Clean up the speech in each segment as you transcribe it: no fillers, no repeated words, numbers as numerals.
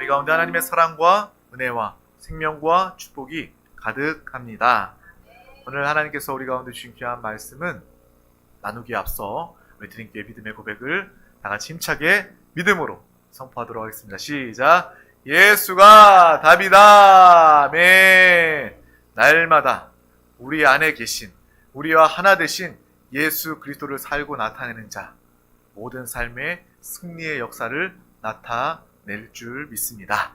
우리 가운데 하나님의 사랑과 은혜와 생명과 축복이 가득합니다. 오늘 하나님께서 우리 가운데 주신 귀한 말씀은 나누기에 앞서 우리 드림교회 믿음의 고백을 다 같이 힘차게 믿음으로 선포하도록 하겠습니다. 시작! 예수가 답이다. 아멘. 날마다 우리 안에 계신, 우리와 하나 되신 예수 그리스도를 살고 나타내는 자, 모든 삶의 승리의 역사를 나타낼 줄 믿습니다.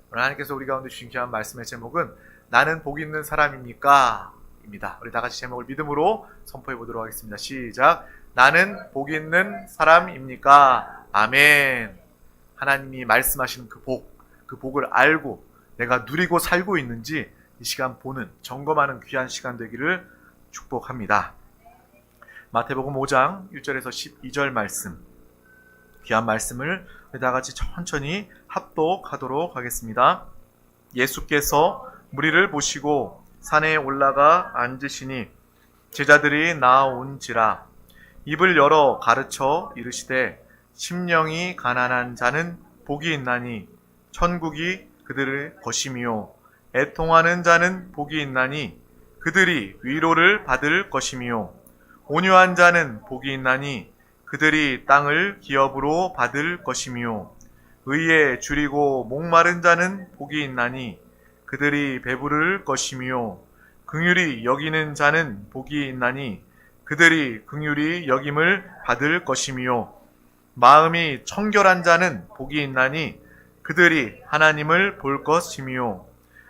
오늘 하나님께서 우리 가운데 주신 귀한 말씀의 제목은 나는 복 있는 사람입니까? 입니다. 우리 다 같이 제목을 믿음으로 선포해 보도록 하겠습니다. 시작! 나는 복 있는 사람입니까? 아멘. 하나님이 말씀하시는 그 복을 알고 내가 누리고 살고 있는지 이 시간 보는, 점검하는 귀한 시간 되기를 축복합니다. 마태복음 5장 1절에서 12절 말씀, 귀한 말씀을 다 같이 천천히 합독하도록 하겠습니다. 예수께서 무리를 보시고 산에 올라가 앉으시니 제자들이 나아온지라 입을 열어 가르쳐 이르시되 심령이 가난한 자는 복이 있나니 천국이 그들의 것이미요 애통하는 자는 복이 있나니 그들이 위로를 받을 것이미요 온유한 자는 복이 있나니 그들이 땅을 기업으로 받을 것이미요 의에 줄이고 목마른 자는 복이 있나니 그들이 배부를 것이미요 긍휼히 여기는 자는 복이 있나니 그들이 긍휼히 여김을 받을 것이미요 마음이 청결한 자는 복이 있나니 그들이 하나님을 볼 것이미요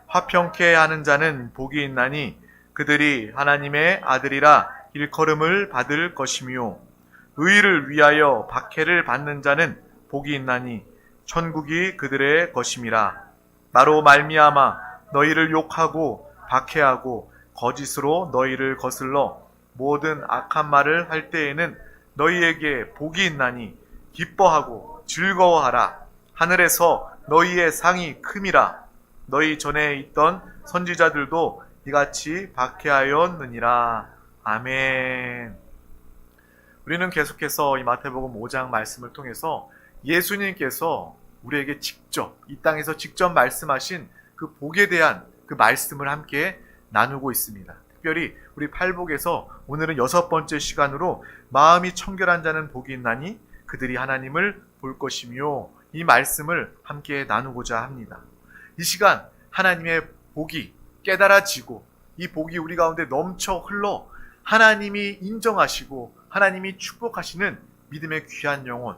화평케 하는 자는 복이 있나니 그들이 하나님의 아들이라 일컬음을 받을 것이미요 의를 위하여 박해를 받는 자는 복이 있나니 천국이 그들의 것임이라. 나로 말미암아 너희를 욕하고 박해하고 거짓으로 너희를 거슬러 모든 악한 말을 할 때에는 너희에게 복이 있나니 기뻐하고 즐거워하라. 하늘에서 너희의 상이 큼이라. 너희 전에 있던 선지자들도 이같이 박해하였느니라. 아멘. 우리는 계속해서 이 마태복음 5장 말씀을 통해서 예수님께서 우리에게 직접, 이 땅에서 직접 말씀하신 그 복에 대한 그 말씀을 함께 나누고 있습니다. 특별히 우리 팔복에서 오늘은 6번째 시간으로 마음이 청결한 자는 복이 있나니 그들이 하나님을 볼 것이며 이 말씀을 함께 나누고자 합니다. 이 시간 하나님의 복이 깨달아지고 이 복이 우리 가운데 넘쳐 흘러 하나님이 인정하시고 하나님이 축복하시는 믿음의 귀한 영혼,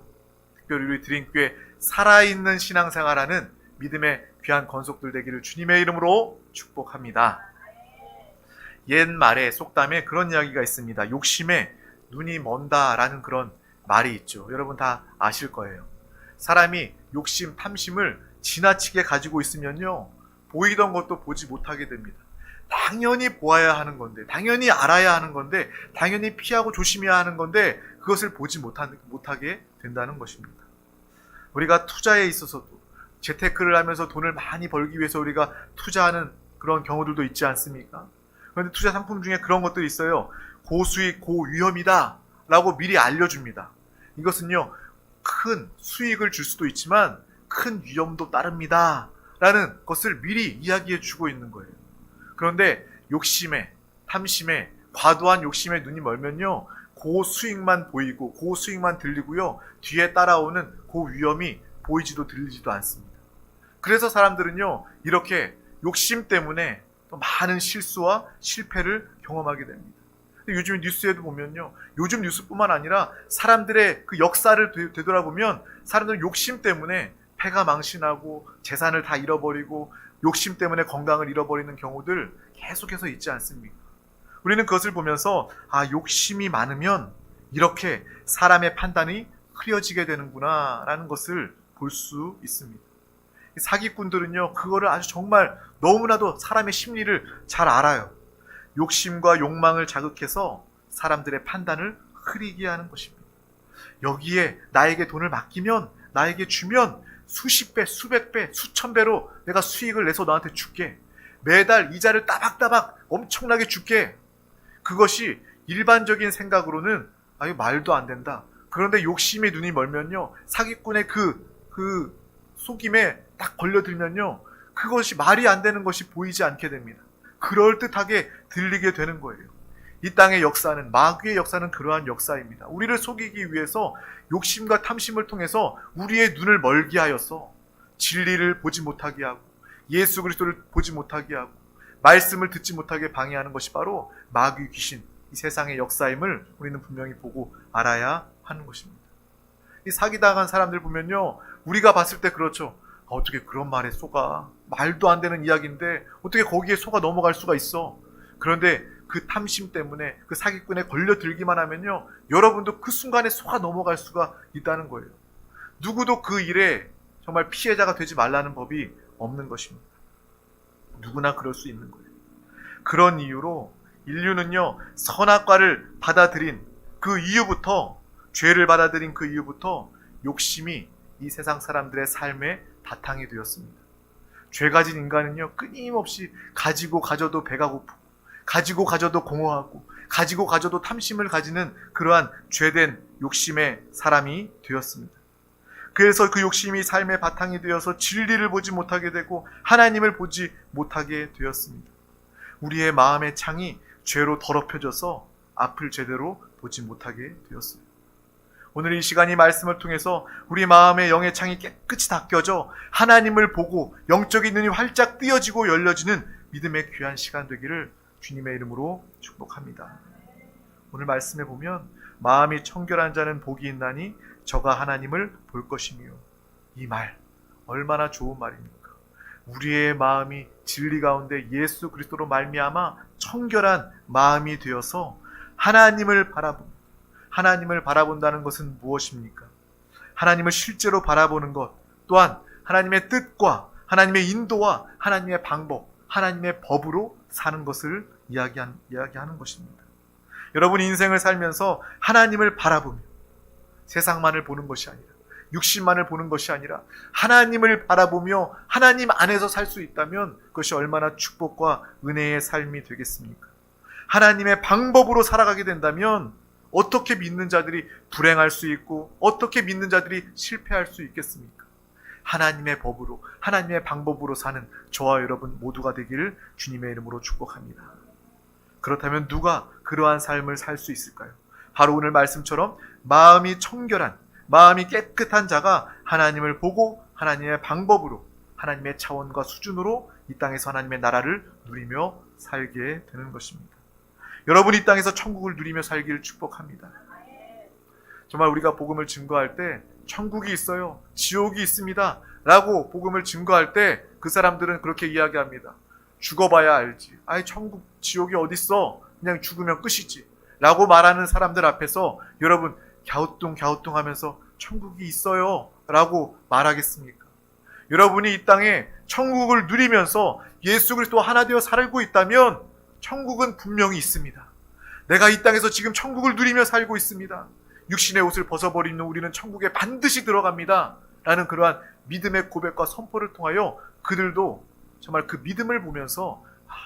특별히 우리 드림교회 살아있는 신앙생활하는 믿음의 귀한 건속들 되기를 주님의 이름으로 축복합니다. 옛말에 속담에 그런 이야기가 있습니다. 욕심에 눈이 먼다라는 그런 말이 있죠. 여러분 다 아실 거예요. 사람이 욕심, 탐심을 지나치게 가지고 있으면요, 보이던 것도 보지 못하게 됩니다. 당연히 보아야 하는 건데, 당연히 알아야 하는 건데, 당연히 피하고 조심해야 하는 건데 그것을 보지 못하게 된다는 것입니다. 우리가 투자에 있어서도 재테크를 하면서 돈을 많이 벌기 위해서 우리가 투자하는 그런 경우들도 있지 않습니까? 그런데 투자 상품 중에 그런 것들이 있어요. 고수익, 고위험이다 라고 미리 알려줍니다. 이것은요, 큰 수익을 줄 수도 있지만 큰 위험도 따릅니다 라는 것을 미리 이야기해 주고 있는 거예요. 그런데 욕심에, 탐심에, 과도한 욕심에 눈이 멀면요, 고수익만 보이고 고수익만 들리고요, 뒤에 따라오는 고위험이 보이지도 들리지도 않습니다. 그래서 사람들은요, 이렇게 욕심 때문에 또 많은 실수와 실패를 경험하게 됩니다. 요즘 뉴스에도 보면요, 요즘 뉴스뿐만 아니라 사람들의 그 역사를 되돌아보면 사람들은 욕심 때문에 패가 망신하고 재산을 다 잃어버리고 욕심 때문에 건강을 잃어버리는 경우들 계속해서 있지 않습니까? 우리는 그것을 보면서 욕심이 많으면 이렇게 사람의 판단이 흐려지게 되는구나 라는 것을 볼 수 있습니다. 사기꾼들은요, 그거를 아주 정말 너무나도 사람의 심리를 잘 알아요. 욕심과 욕망을 자극해서 사람들의 판단을 흐리게 하는 것입니다. 여기에 나에게 돈을 맡기면, 나에게 주면 수십 배, 수백 배, 수천 배로 내가 수익을 내서 너한테 줄게. 매달 이자를 따박따박 엄청나게 줄게. 그것이 일반적인 생각으로는 이거 말도 안 된다. 그런데 욕심의 눈이 멀면요, 사기꾼의 그 속임에 딱 걸려들면요, 그것이 말이 안 되는 것이 보이지 않게 됩니다. 그럴듯하게 들리게 되는 거예요. 이 땅의 역사는, 마귀의 역사는 그러한 역사입니다. 우리를 속이기 위해서 욕심과 탐심을 통해서 우리의 눈을 멀게 하여서 진리를 보지 못하게 하고 예수 그리스도를 보지 못하게 하고 말씀을 듣지 못하게 방해하는 것이 바로 마귀 귀신, 이 세상의 역사임을 우리는 분명히 보고 알아야 하는 것입니다. 이 사기당한 사람들 보면요, 우리가 봤을 때 그렇죠. 어떻게 그런 말에 속아? 말도 안 되는 이야기인데 어떻게 거기에 속아 넘어갈 수가 있어? 그런데 그 탐심 때문에 그 사기꾼에 걸려들기만 하면요, 여러분도 그 순간에 속아 넘어갈 수가 있다는 거예요. 누구도 그 일에 정말 피해자가 되지 말라는 법이 없는 것입니다. 누구나 그럴 수 있는 거예요. 그런 이유로 인류는요, 선악과를 받아들인 그 이유부터, 죄를 받아들인 그 이유부터 욕심이 이 세상 사람들의 삶의 바탕이 되었습니다. 죄 가진 인간은요, 끊임없이 가지고 가져도 배가 고프고, 가지고 가져도 공허하고, 가지고 가져도 탐심을 가지는 그러한 죄된 욕심의 사람이 되었습니다. 그래서 그 욕심이 삶의 바탕이 되어서 진리를 보지 못하게 되고 하나님을 보지 못하게 되었습니다. 우리의 마음의 창이 죄로 더럽혀져서 앞을 제대로 보지 못하게 되었어요. 오늘 이 시간이 말씀을 통해서 우리 마음의 영의 창이 깨끗이 닦여져 하나님을 보고 영적인 눈이 활짝 뜨여지고 열려지는 믿음의 귀한 시간 되기를 주님의 이름으로 축복합니다. 오늘 말씀에 보면 마음이 청결한 자는 복이 있나니 저가 하나님을 볼 것이며, 이 말 얼마나 좋은 말입니까? 우리의 마음이 진리 가운데 예수 그리스도로 말미암아 청결한 마음이 되어서 하나님을 바라본다는 것은 무엇입니까? 하나님을 실제로 바라보는 것, 또한 하나님의 뜻과 하나님의 인도와 하나님의 방법, 하나님의 법으로 사는 것을 이야기하는 것입니다. 여러분 인생을 살면서 하나님을 바라보며 세상만을 보는 것이 아니라, 육신만을 보는 것이 아니라 하나님을 바라보며 하나님 안에서 살 수 있다면 그것이 얼마나 축복과 은혜의 삶이 되겠습니까? 하나님의 방법으로 살아가게 된다면 어떻게 믿는 자들이 불행할 수 있고 어떻게 믿는 자들이 실패할 수 있겠습니까? 하나님의 법으로, 하나님의 방법으로 사는 저와 여러분 모두가 되기를 주님의 이름으로 축복합니다. 그렇다면 누가 그러한 삶을 살 수 있을까요? 바로 오늘 말씀처럼 마음이 청결한, 마음이 깨끗한 자가 하나님을 보고 하나님의 방법으로, 하나님의 차원과 수준으로 이 땅에서 하나님의 나라를 누리며 살게 되는 것입니다. 여러분이 이 땅에서 천국을 누리며 살기를 축복합니다. 정말 우리가 복음을 증거할 때 천국이 있어요, 지옥이 있습니다 라고 복음을 증거할 때 그 사람들은 그렇게 이야기합니다. 죽어봐야 알지. 아이 천국 지옥이 어딨어, 그냥 죽으면 끝이지 라고 말하는 사람들 앞에서 여러분 갸우뚱하면서 천국이 있어요 라고 말하겠습니까? 여러분이 이 땅에 천국을 누리면서 예수 그리스도 하나 되어 살고 있다면 천국은 분명히 있습니다. 내가 이 땅에서 지금 천국을 누리며 살고 있습니다. 육신의 옷을 벗어버리는 우리는 천국에 반드시 들어갑니다 라는 그러한 믿음의 고백과 선포를 통하여 그들도 정말 그 믿음을 보면서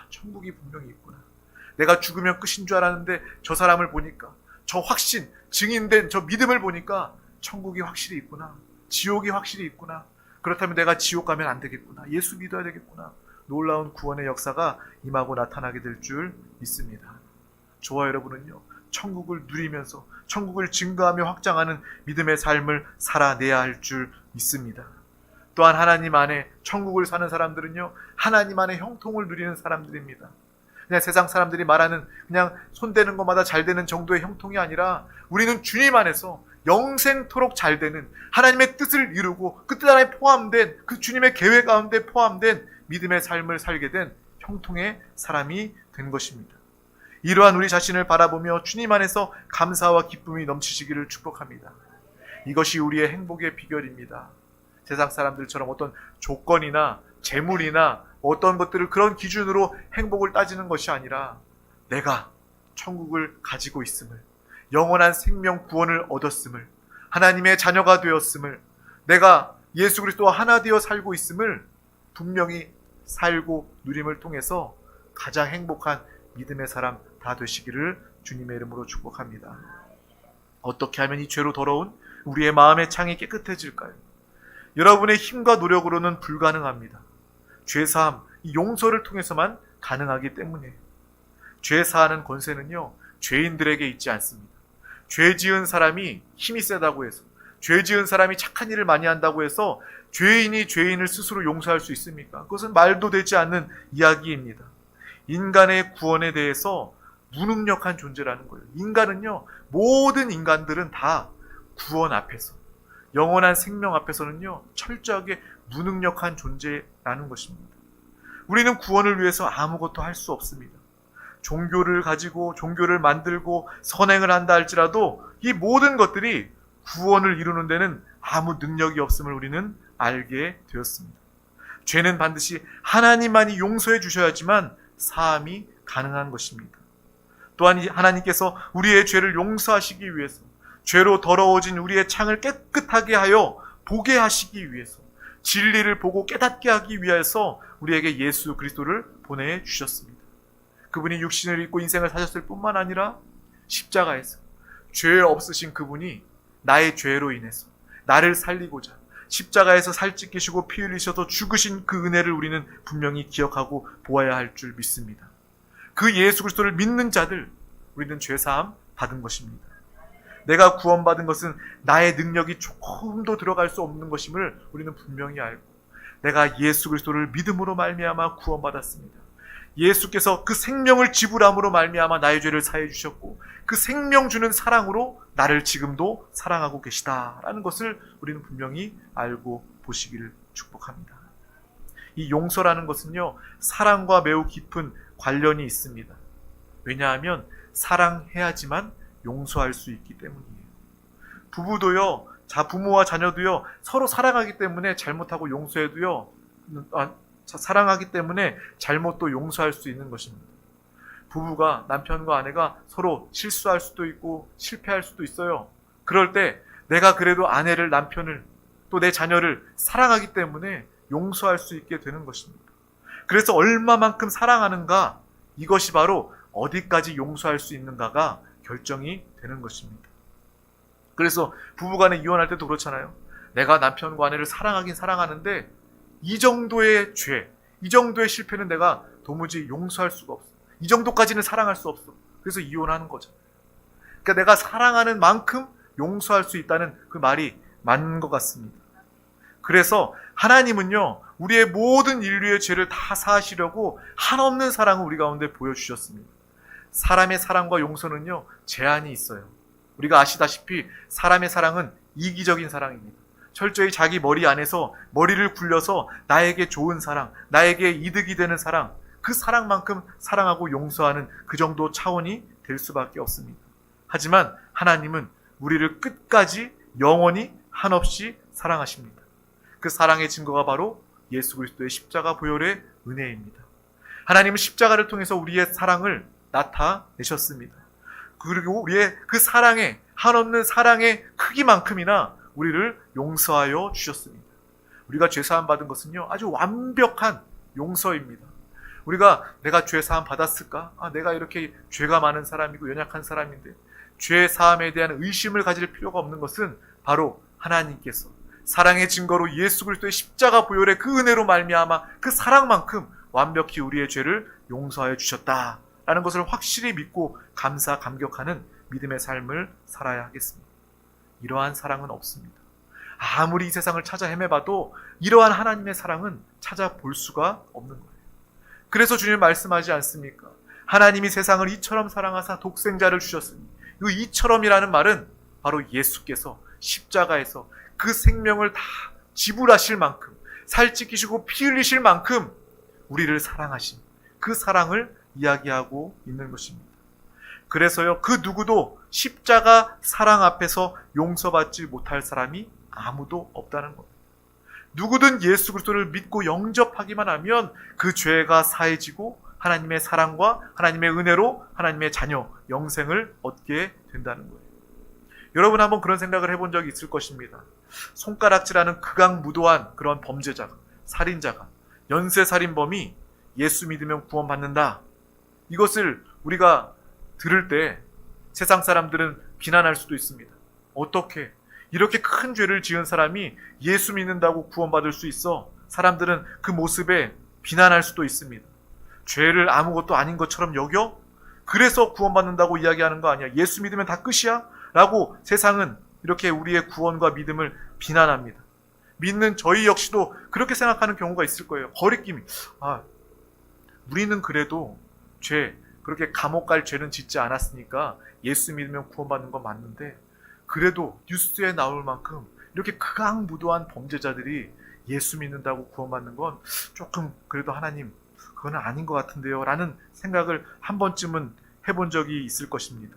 천국이 분명히 있구나. 내가 죽으면 끝인 줄 알았는데 저 사람을 보니까, 저 확신, 증인된 저 믿음을 보니까 천국이 확실히 있구나. 지옥이 확실히 있구나. 그렇다면 내가 지옥 가면 안 되겠구나. 예수 믿어야 되겠구나. 놀라운 구원의 역사가 임하고 나타나게 될 줄 믿습니다. 저와 여러분은요, 천국을 누리면서 천국을 증거하며 확장하는 믿음의 삶을 살아내야 할 줄 믿습니다. 또한 하나님 안에 천국을 사는 사람들은요, 하나님 안에 형통을 누리는 사람들입니다. 그냥 세상 사람들이 말하는 그냥 손대는 것마다 잘 되는 정도의 형통이 아니라 우리는 주님 안에서 영생토록 잘 되는 하나님의 뜻을 이루고 그 뜻 안에 포함된 그 주님의 계획 가운데 포함된 믿음의 삶을 살게 된 형통의 사람이 된 것입니다. 이러한 우리 자신을 바라보며 주님 안에서 감사와 기쁨이 넘치시기를 축복합니다. 이것이 우리의 행복의 비결입니다. 세상 사람들처럼 어떤 조건이나 재물이나 어떤 것들을 그런 기준으로 행복을 따지는 것이 아니라 내가 천국을 가지고 있음을, 영원한 생명 구원을 얻었음을, 하나님의 자녀가 되었음을, 내가 예수 그리스도와 하나 되어 살고 있음을 분명히 살고 누림을 통해서 가장 행복한 믿음의 사람 다 되시기를 주님의 이름으로 축복합니다. 어떻게 하면 이 죄로 더러운 우리의 마음의 창이 깨끗해질까요? 여러분의 힘과 노력으로는 불가능합니다. 죄사함, 이 용서를 통해서만 가능하기 때문이에요. 죄사하는 권세는요, 죄인들에게 있지 않습니다. 죄 지은 사람이 힘이 세다고 해서, 죄 지은 사람이 착한 일을 많이 한다고 해서 죄인이 죄인을 스스로 용서할 수 있습니까? 그것은 말도 되지 않는 이야기입니다. 인간의 구원에 대해서 무능력한 존재라는 거예요. 인간은요, 모든 인간들은 다 구원 앞에서, 영원한 생명 앞에서는요, 철저하게 무능력한 존재라는 것입니다. 우리는 구원을 위해서 아무것도 할 수 없습니다. 종교를 가지고 종교를 만들고 선행을 한다 할지라도 이 모든 것들이 구원을 이루는 데는 아무 능력이 없음을 우리는 알게 되었습니다. 죄는 반드시 하나님만이 용서해 주셔야지만 사함이 가능한 것입니다. 또한 하나님께서 우리의 죄를 용서하시기 위해서, 죄로 더러워진 우리의 창을 깨끗하게 하여 보게 하시기 위해서, 진리를 보고 깨닫게 하기 위해서 우리에게 예수 그리스도를 보내주셨습니다. 그분이 육신을 입고 인생을 사셨을 뿐만 아니라 십자가에서 죄 없으신 그분이 나의 죄로 인해서 나를 살리고자 십자가에서 살찌키시고 피 흘리셔서 죽으신 그 은혜를 우리는 분명히 기억하고 보아야 할 줄 믿습니다. 그 예수 그리스도를 믿는 자들, 우리는 죄사함 받은 것입니다. 내가 구원받은 것은 나의 능력이 조금도 들어갈 수 없는 것임을 우리는 분명히 알고, 내가 예수 그리스도를 믿음으로 말미암아 구원받았습니다. 예수께서 그 생명을 지불함으로 말미암아 나의 죄를 사해 주셨고, 그 생명 주는 사랑으로 나를 지금도 사랑하고 계시다라는 것을 우리는 분명히 알고 보시기를 축복합니다. 이 용서라는 것은요, 사랑과 매우 깊은 관련이 있습니다. 왜냐하면 사랑해야지만 용서할 수 있기 때문이에요. 부부도요, 부모와 자녀도요, 서로 사랑하기 때문에 잘못하고 용서해도요, 사랑하기 때문에 잘못도 용서할 수 있는 것입니다. 부부가, 남편과 아내가 서로 실수할 수도 있고 실패할 수도 있어요. 그럴 때 내가 그래도 아내를, 남편을, 또 내 자녀를 사랑하기 때문에 용서할 수 있게 되는 것입니다. 그래서 얼마만큼 사랑하는가, 이것이 바로 어디까지 용서할 수 있는가가 결정이 되는 것입니다. 그래서 부부간에 이혼할 때도 그렇잖아요. 내가 남편과 아내를 사랑하긴 사랑하는데 이 정도의 죄, 이 정도의 실패는 내가 도무지 용서할 수가 없어. 이 정도까지는 사랑할 수 없어. 그래서 이혼하는 거죠. 그러니까 내가 사랑하는 만큼 용서할 수 있다는 그 말이 맞는 것 같습니다. 그래서 하나님은요, 우리의 모든 인류의 죄를 다 사하시려고 한없는 사랑을 우리 가운데 보여주셨습니다. 사람의 사랑과 용서는요, 제한이 있어요. 우리가 아시다시피 사람의 사랑은 이기적인 사랑입니다. 철저히 자기 머리 안에서 머리를 굴려서 나에게 좋은 사랑, 나에게 이득이 되는 사랑, 그 사랑만큼 사랑하고 용서하는 그 정도 차원이 될 수밖에 없습니다. 하지만 하나님은 우리를 끝까지 영원히 한없이 사랑하십니다. 그 사랑의 증거가 바로 예수 그리스도의 십자가 보혈의 은혜입니다. 하나님은 십자가를 통해서 우리의 사랑을 나타내셨습니다. 그리고 우리의 그 사랑의, 한없는 사랑의 크기만큼이나 우리를 용서하여 주셨습니다. 우리가 죄사함 받은 것은요, 아주 완벽한 용서입니다. 우리가 내가 죄사함 받았을까? 내가 이렇게 죄가 많은 사람이고 연약한 사람인데 죄사함에 대한 의심을 가질 필요가 없는 것은 바로 하나님께서 사랑의 증거로 예수 그리스도의 십자가 보혈의 그 은혜로 말미암아 그 사랑만큼 완벽히 우리의 죄를 용서하여 주셨다라는 것을 확실히 믿고 감사 감격하는 믿음의 삶을 살아야 하겠습니다. 이러한 사랑은 없습니다. 아무리 이 세상을 찾아 헤매봐도 이러한 하나님의 사랑은 찾아볼 수가 없는 거예요. 그래서 주님 말씀하지 않습니까? 하나님이 세상을 이처럼 사랑하사 독생자를 주셨으니, 이 이처럼이라는 말은 바로 예수께서 십자가에서 그 생명을 다 지불하실 만큼, 살찌키시고 피 흘리실 만큼 우리를 사랑하신 그 사랑을 이야기하고 있는 것입니다. 그래서요, 그 누구도 십자가 사랑 앞에서 용서받지 못할 사람이 아무도 없다는 겁니다. 누구든 예수 그리스도를 믿고 영접하기만 하면 그 죄가 사해지고 하나님의 사랑과 하나님의 은혜로 하나님의 자녀, 영생을 얻게 된다는 거예요. 여러분 한번 그런 생각을 해본 적이 있을 것입니다. 손가락질하는 극악무도한 그런 범죄자가, 살인자가, 연쇄살인범이 예수 믿으면 구원받는다. 이것을 우리가 들을 때 세상 사람들은 비난할 수도 있습니다. 어떻게 이렇게 큰 죄를 지은 사람이 예수 믿는다고 구원받을 수 있어? 사람들은 그 모습에 비난할 수도 있습니다. 죄를 아무것도 아닌 것처럼 여겨? 그래서 구원받는다고 이야기하는 거 아니야? 예수 믿으면 다 끝이야? 라고 세상은 이렇게 우리의 구원과 믿음을 비난합니다. 믿는 저희 역시도 그렇게 생각하는 경우가 있을 거예요. 거리낌이. 우리는 그래도 그렇게 감옥 갈 죄는 짓지 않았으니까 예수 믿으면 구원받는 건 맞는데, 그래도 뉴스에 나올 만큼 이렇게 극악무도한 범죄자들이 예수 믿는다고 구원받는 건 조금 그래도 하나님 그건 아닌 것 같은데요 라는 생각을 한 번쯤은 해본 적이 있을 것입니다.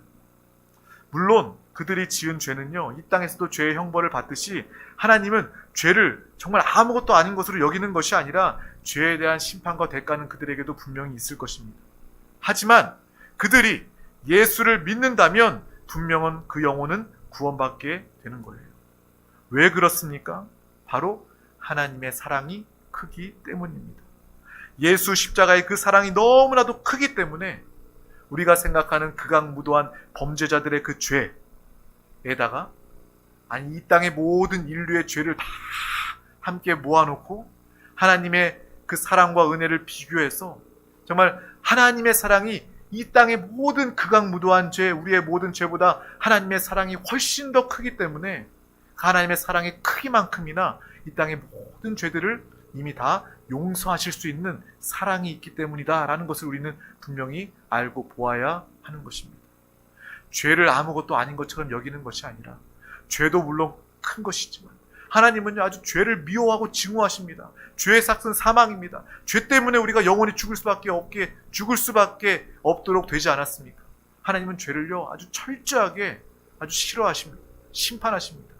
물론 그들이 지은 죄는요, 이 땅에서도 죄의 형벌을 받듯이 하나님은 죄를 정말 아무것도 아닌 것으로 여기는 것이 아니라 죄에 대한 심판과 대가는 그들에게도 분명히 있을 것입니다. 하지만 그들이 예수를 믿는다면 분명한 그 영혼은 구원받게 되는 거예요. 왜 그렇습니까? 바로 하나님의 사랑이 크기 때문입니다. 예수 십자가의 그 사랑이 너무나도 크기 때문에 우리가 생각하는 극악무도한 범죄자들의 그 죄에다가 이 땅의 모든 인류의 죄를 다 함께 모아놓고 하나님의 그 사랑과 은혜를 비교해서 정말 하나님의 사랑이 이 땅의 모든 극악무도한 죄, 우리의 모든 죄보다 하나님의 사랑이 훨씬 더 크기 때문에 하나님의 사랑의 크기만큼이나 이 땅의 모든 죄들을 이미 다 용서하실 수 있는 사랑이 있기 때문이다 라는 것을 우리는 분명히 알고 보아야 하는 것입니다. 죄를 아무것도 아닌 것처럼 여기는 것이 아니라, 죄도 물론 큰 것이지만 하나님은요 아주 죄를 미워하고 증오하십니다. 죄의 삭은 사망입니다. 죄 때문에 우리가 영원히 죽을 수밖에 없도록 되지 않았습니까? 하나님은 죄를요 아주 철저하게 아주 싫어하십니다. 심판하십니다.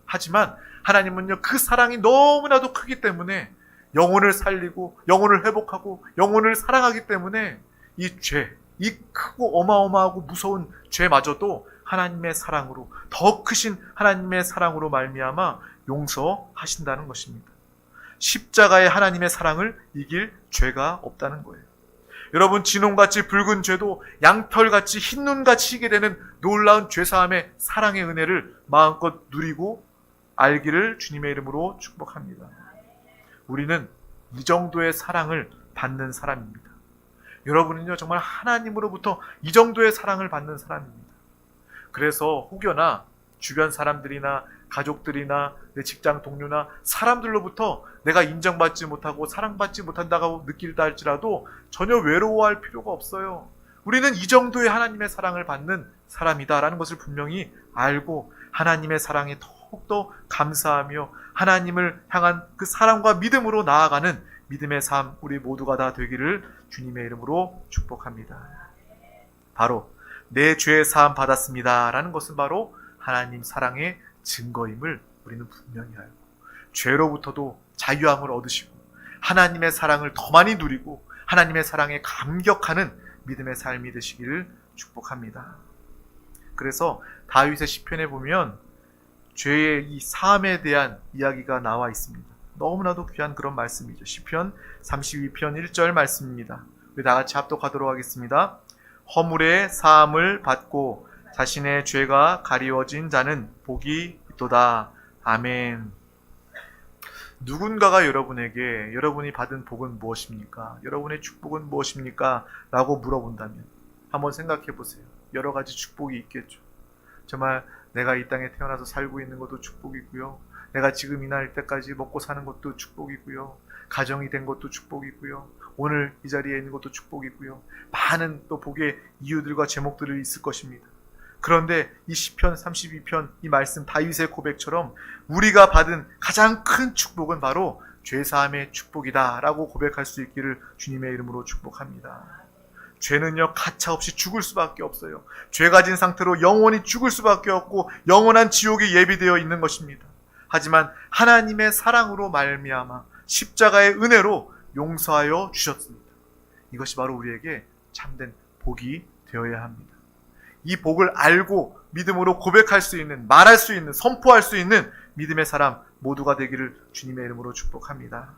하지만 하나님은요 그 사랑이 너무나도 크기 때문에 영혼을 살리고 영혼을 회복하고 영혼을 사랑하기 때문에 이 죄, 이 크고 어마어마하고 무서운 죄마저도 하나님의 사랑으로, 더 크신 하나님의 사랑으로 말미암아 용서하신다는 것입니다. 십자가의 하나님의 사랑을 이길 죄가 없다는 거예요. 여러분, 진홍같이 붉은 죄도 양털같이 흰 눈같이 희게 되는 놀라운 죄사함의 사랑의 은혜를 마음껏 누리고 알기를 주님의 이름으로 축복합니다. 우리는 이 정도의 사랑을 받는 사람입니다. 여러분은요 정말 하나님으로부터 이 정도의 사랑을 받는 사람입니다. 그래서 혹여나 주변 사람들이나 가족들이나 내 직장 동료나 사람들로부터 내가 인정받지 못하고 사랑받지 못한다고 느낄다 할지라도 전혀 외로워할 필요가 없어요. 우리는 이 정도의 하나님의 사랑을 받는 사람이다라는 것을 분명히 알고 하나님의 사랑에 더욱더 감사하며 하나님을 향한 그 사랑과 믿음으로 나아가는 믿음의 삶 우리 모두가 다 되기를 주님의 이름으로 축복합니다. 바로 내 죄의 사함 받았습니다 라는 것은 바로 하나님 사랑의 증거임을 우리는 분명히 알고 죄로부터도 자유함을 얻으시고 하나님의 사랑을 더 많이 누리고 하나님의 사랑에 감격하는 믿음의 삶이 되시기를 축복합니다. 그래서 다윗의 시편에 보면 죄의 이 사함에 대한 이야기가 나와 있습니다. 너무나도 귀한 그런 말씀이죠. 시편 32편 1절 말씀입니다. 우리 다 같이 합독하도록 하겠습니다. 허물의 사함을 받고 자신의 죄가 가리워진 자는 복이 있도다. 아멘. 누군가가 여러분에게 여러분이 받은 복은 무엇입니까? 여러분의 축복은 무엇입니까? 라고 물어본다면 한번 생각해 보세요. 여러 가지 축복이 있겠죠. 정말 내가 이 땅에 태어나서 살고 있는 것도 축복이고요. 내가 지금 이 날 때까지 먹고 사는 것도 축복이고요. 가정이 된 것도 축복이고요. 오늘 이 자리에 있는 것도 축복이고요. 많은 또 복의 이유들과 제목들이 있을 것입니다. 그런데 이 시편 32편 이 말씀 다윗의 고백처럼 우리가 받은 가장 큰 축복은 바로 죄사함의 축복이다 라고 고백할 수 있기를 주님의 이름으로 축복합니다. 죄는요 가차없이 죽을 수밖에 없어요. 죄 가진 상태로 영원히 죽을 수밖에 없고 영원한 지옥이 예비되어 있는 것입니다. 하지만 하나님의 사랑으로 말미암아 십자가의 은혜로 용서하여 주셨습니다. 이것이 바로 우리에게 참된 복이 되어야 합니다. 이 복을 알고 믿음으로 고백할 수 있는, 말할 수 있는, 선포할 수 있는 믿음의 사람 모두가 되기를 주님의 이름으로 축복합니다.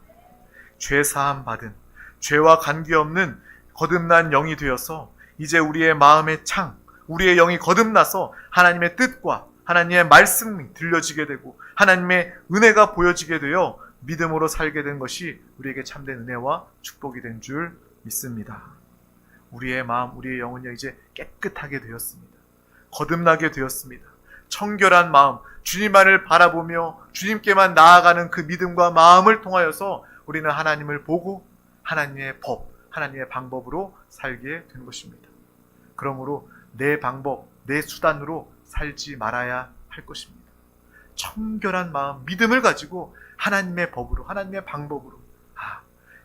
죄 사함 받은, 죄와 관계없는 거듭난 영이 되어서 이제 우리의 마음의 창, 우리의 영이 거듭나서 하나님의 뜻과 하나님의 말씀이 들려지게 되고 하나님의 은혜가 보여지게 되어 믿음으로 살게 된 것이 우리에게 참된 은혜와 축복이 된 줄 믿습니다. 우리의 마음, 우리의 영은요 이제 깨끗하게 되었습니다. 거듭나게 되었습니다. 청결한 마음, 주님만을 바라보며 주님께만 나아가는 그 믿음과 마음을 통하여서 우리는 하나님을 보고 하나님의 법, 하나님의 방법으로 살게 된 것입니다. 그러므로 내 방법, 내 수단으로 살지 말아야 할 것입니다. 청결한 마음, 믿음을 가지고 하나님의 법으로, 하나님의 방법으로,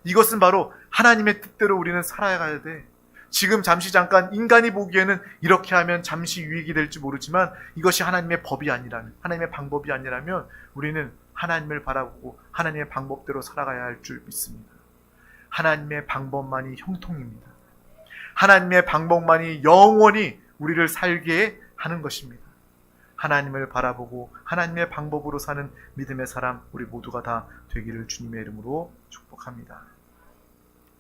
이것은 바로 하나님의 뜻대로 우리는 살아가야 돼. 지금 잠깐 인간이 보기에는 이렇게 하면 잠시 유익이 될지 모르지만 이것이 하나님의 법이 아니라면, 하나님의 방법이 아니라면 우리는 하나님을 바라보고 하나님의 방법대로 살아가야 할 줄 믿습니다. 하나님의 방법만이 형통입니다. 하나님의 방법만이 영원히 우리를 살게 하는 것입니다. 하나님을 바라보고 하나님의 방법으로 사는 믿음의 사람 우리 모두가 다 되기를 주님의 이름으로 축복합니다.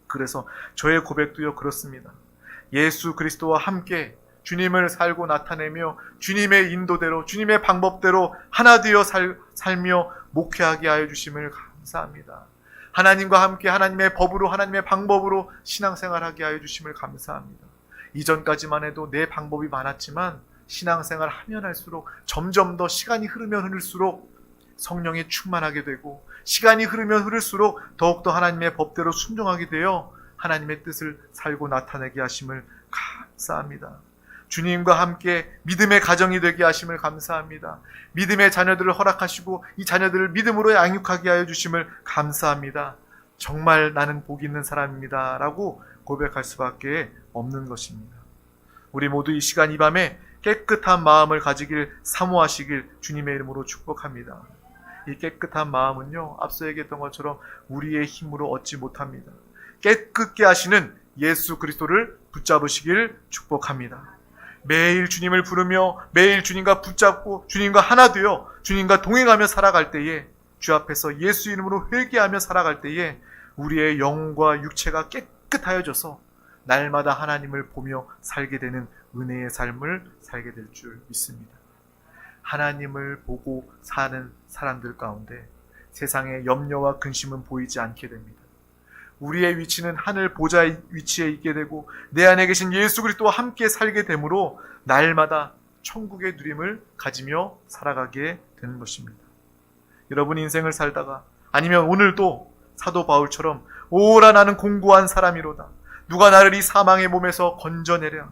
그래서 저의 고백도요 그렇습니다. 예수 그리스도와 함께 주님을 살고 나타내며 주님의 인도대로 주님의 방법대로 하나 되어 살며 목회하게 하여 주심을 감사합니다. 하나님과 함께 하나님의 법으로 하나님의 방법으로 신앙생활하게 하여 주심을 감사합니다. 이전까지만 해도 내 방법이 많았지만 신앙생활 하면 할수록 점점 더 시간이 흐르면 흐를수록 성령에 충만하게 되고 시간이 흐르면 흐를수록 더욱더 하나님의 법대로 순종하게 되어 하나님의 뜻을 살고 나타내게 하심을 감사합니다. 주님과 함께 믿음의 가정이 되게 하심을 감사합니다. 믿음의 자녀들을 허락하시고 이 자녀들을 믿음으로 양육하게 하여 주심을 감사합니다. 정말 나는 복이 있는 사람입니다 라고 고백할 수밖에 없는 것입니다. 우리 모두 이 시간 이 밤에 깨끗한 마음을 가지길 사모하시길 주님의 이름으로 축복합니다. 이 깨끗한 마음은요 앞서 얘기했던 것처럼 우리의 힘으로 얻지 못합니다. 깨끗게 하시는 예수 그리스도를 붙잡으시길 축복합니다. 매일 주님을 부르며 매일 주님과 붙잡고 주님과 하나 되어 주님과 동행하며 살아갈 때에 주 앞에서 예수 이름으로 회개하며 살아갈 때에 우리의 영과 육체가 깨끗하여져서 날마다 하나님을 보며 살게 되는 은혜의 삶을 살게 될 줄 믿습니다. 하나님을 보고 사는 사람들 가운데 세상의 염려와 근심은 보이지 않게 됩니다. 우리의 위치는 하늘 보좌의 위치에 있게 되고 내 안에 계신 예수 그리스도와 함께 살게 되므로 날마다 천국의 누림을 가지며 살아가게 되는 것입니다. 여러분 인생을 살다가 아니면 오늘도 사도 바울처럼 오라 나는 공고한 사람이로다. 누가 나를 이 사망의 몸에서 건져내랴.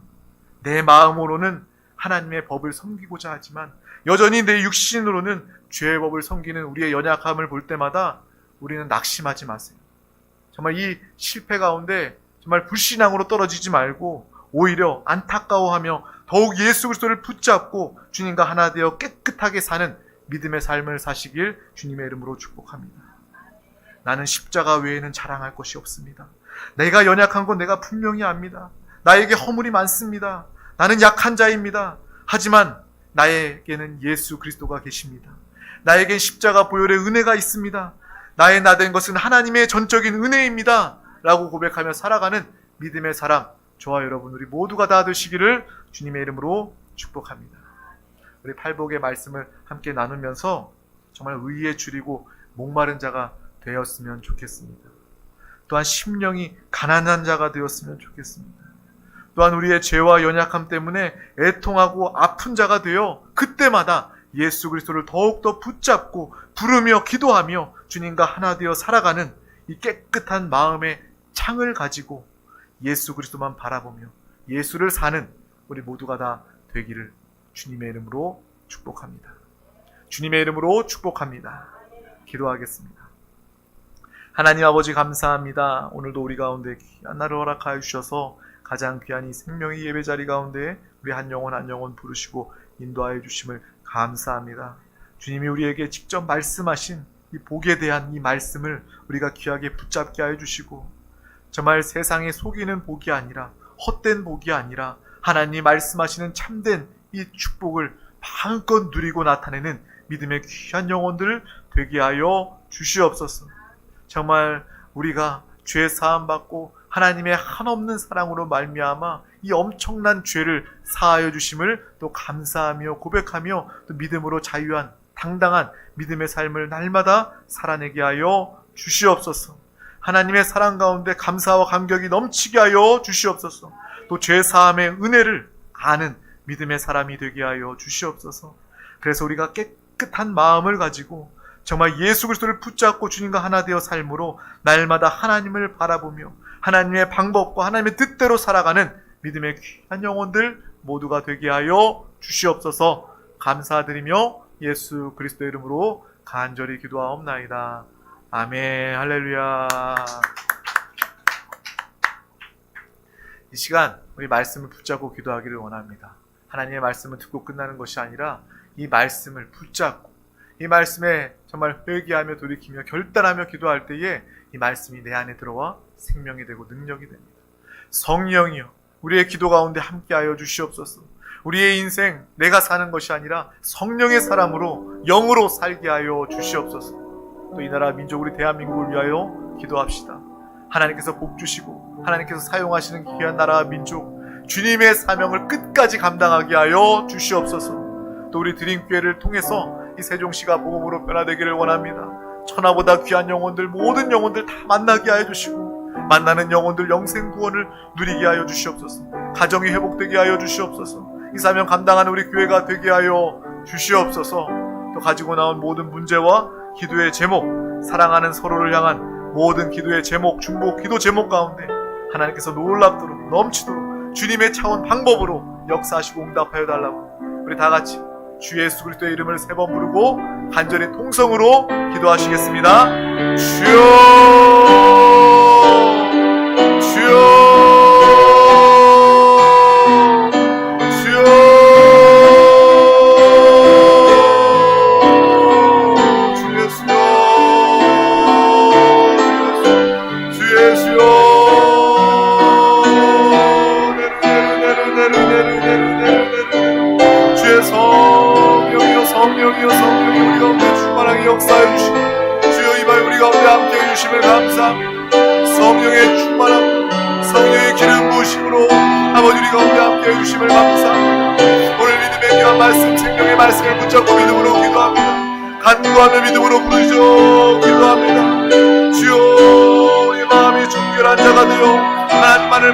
내 마음으로는 하나님의 법을 섬기고자 하지만 여전히 내 육신으로는 죄의 법을 섬기는 우리의 연약함을 볼 때마다 우리는 낙심하지 마세요. 정말 이 실패 가운데 정말 불신앙으로 떨어지지 말고 오히려 안타까워하며 더욱 예수 그리스도를 붙잡고 주님과 하나 되어 깨끗하게 사는 믿음의 삶을 사시길 주님의 이름으로 축복합니다. 나는 십자가 외에는 자랑할 것이 없습니다. 내가 연약한 건 내가 분명히 압니다. 나에게 허물이 많습니다. 나는 약한 자입니다. 하지만 나에게는 예수 그리스도가 계십니다. 나에겐 십자가 보혈의 은혜가 있습니다. 나의 나된 것은 하나님의 전적인 은혜입니다. 라고 고백하며 살아가는 믿음의 사람, 저와 여러분 우리 모두가 다 되시기를 주님의 이름으로 축복합니다. 우리 팔복의 말씀을 함께 나누면서 정말 의에 줄이고 목마른 자가 되었으면 좋겠습니다. 또한 심령이 가난한 자가 되었으면 좋겠습니다. 또한 우리의 죄와 연약함 때문에 애통하고 아픈 자가 되어 그때마다 예수 그리스도를 더욱더 붙잡고 부르며 기도하며 주님과 하나 되어 살아가는 이 깨끗한 마음의 창을 가지고 예수 그리스도만 바라보며 예수를 사는 우리 모두가 다 되기를 주님의 이름으로 축복합니다. 주님의 이름으로 축복합니다. 기도하겠습니다. 하나님 아버지 감사합니다. 오늘도 우리 가운데 귀한 날을 허락하여 주셔서 가장 귀한 이 생명의 예배 자리 가운데 우리 한 영혼 부르시고 인도하여 주심을 감사합니다. 주님이 우리에게 직접 말씀하신 이 복에 대한 이 말씀을 우리가 귀하게 붙잡게 하여 주시고 정말 세상에 속이는 복이 아니라 헛된 복이 아니라 하나님 말씀하시는 참된 이 축복을 마음껏 누리고 나타내는 믿음의 귀한 영혼들 되게 하여 주시옵소서. 정말 우리가 죄 사함 받고 하나님의 한없는 사랑으로 말미암아 이 엄청난 죄를 사하여 주심을 또 감사하며 고백하며 또 믿음으로 자유한 당당한 믿음의 삶을 날마다 살아내게 하여 주시옵소서. 하나님의 사랑 가운데 감사와 감격이 넘치게 하여 주시옵소서. 또 죄 사함의 은혜를 아는 믿음의 사람이 되게 하여 주시옵소서. 그래서 우리가 깨끗한 마음을 가지고 정말 예수 그리스도를 붙잡고 주님과 하나 되어 삶으로 날마다 하나님을 바라보며 하나님의 방법과 하나님의 뜻대로 살아가는 믿음의 귀한 영혼들 모두가 되게 하여 주시옵소서. 감사드리며 예수 그리스도의 이름으로 간절히 기도하옵나이다. 아멘. 할렐루야. 이 시간 우리 말씀을 붙잡고 기도하기를 원합니다. 하나님의 말씀을 듣고 끝나는 것이 아니라 이 말씀을 붙잡고 이 말씀에 정말 회개하며 돌이키며 결단하며 기도할 때에 이 말씀이 내 안에 들어와 생명이 되고 능력이 됩니다. 성령이여 우리의 기도 가운데 함께하여 주시옵소서. 우리의 인생 내가 사는 것이 아니라 성령의 사람으로 영으로 살게 하여 주시옵소서. 또 이 나라 민족 우리 대한민국을 위하여 기도합시다. 하나님께서 복 주시고 하나님께서 사용하시는 귀한 나라와 민족 주님의 사명을 끝까지 감당하게 하여 주시옵소서. 또 우리 드림교회를 통해서 이 세종시가 복음으로 변화되기를 원합니다. 천하보다 귀한 영혼들 모든 영혼들 다 만나게 하여 주시고 만나는 영혼들 영생 구원을 누리게 하여 주시옵소서. 가정이 회복되게 하여 주시옵소서. 이 사명 감당하는 우리 교회가 되게 하여 주시옵소서. 또 가지고 나온 모든 문제와 기도의 제목, 사랑하는 서로를 향한 모든 기도의 제목, 중보 기도 제목 가운데 하나님께서 놀랍도록 넘치도록 주님의 차원 방법으로 역사하시고 응답하여 달라고 우리 다 같이 주 예수 그리스도의 이름을 3번 부르고 간절히 통성으로 기도하시겠습니다. 주여 주여 역사해 주시고 주여 이발 우리 가운데 함께 해주심을 감사합니다. 성령의 충만함 성령의 기름 부으심으로 아버지 우리 가운데 함께 해주심을 감사합니다. 오늘 믿음의 귀한 말씀 생명의 말씀을 붙잡고 믿음으로 기도합니다. 간구하며 믿음으로 부르짖어 기도합니다. 주여 우리 마음이 정결한 자가 되어 하나님만을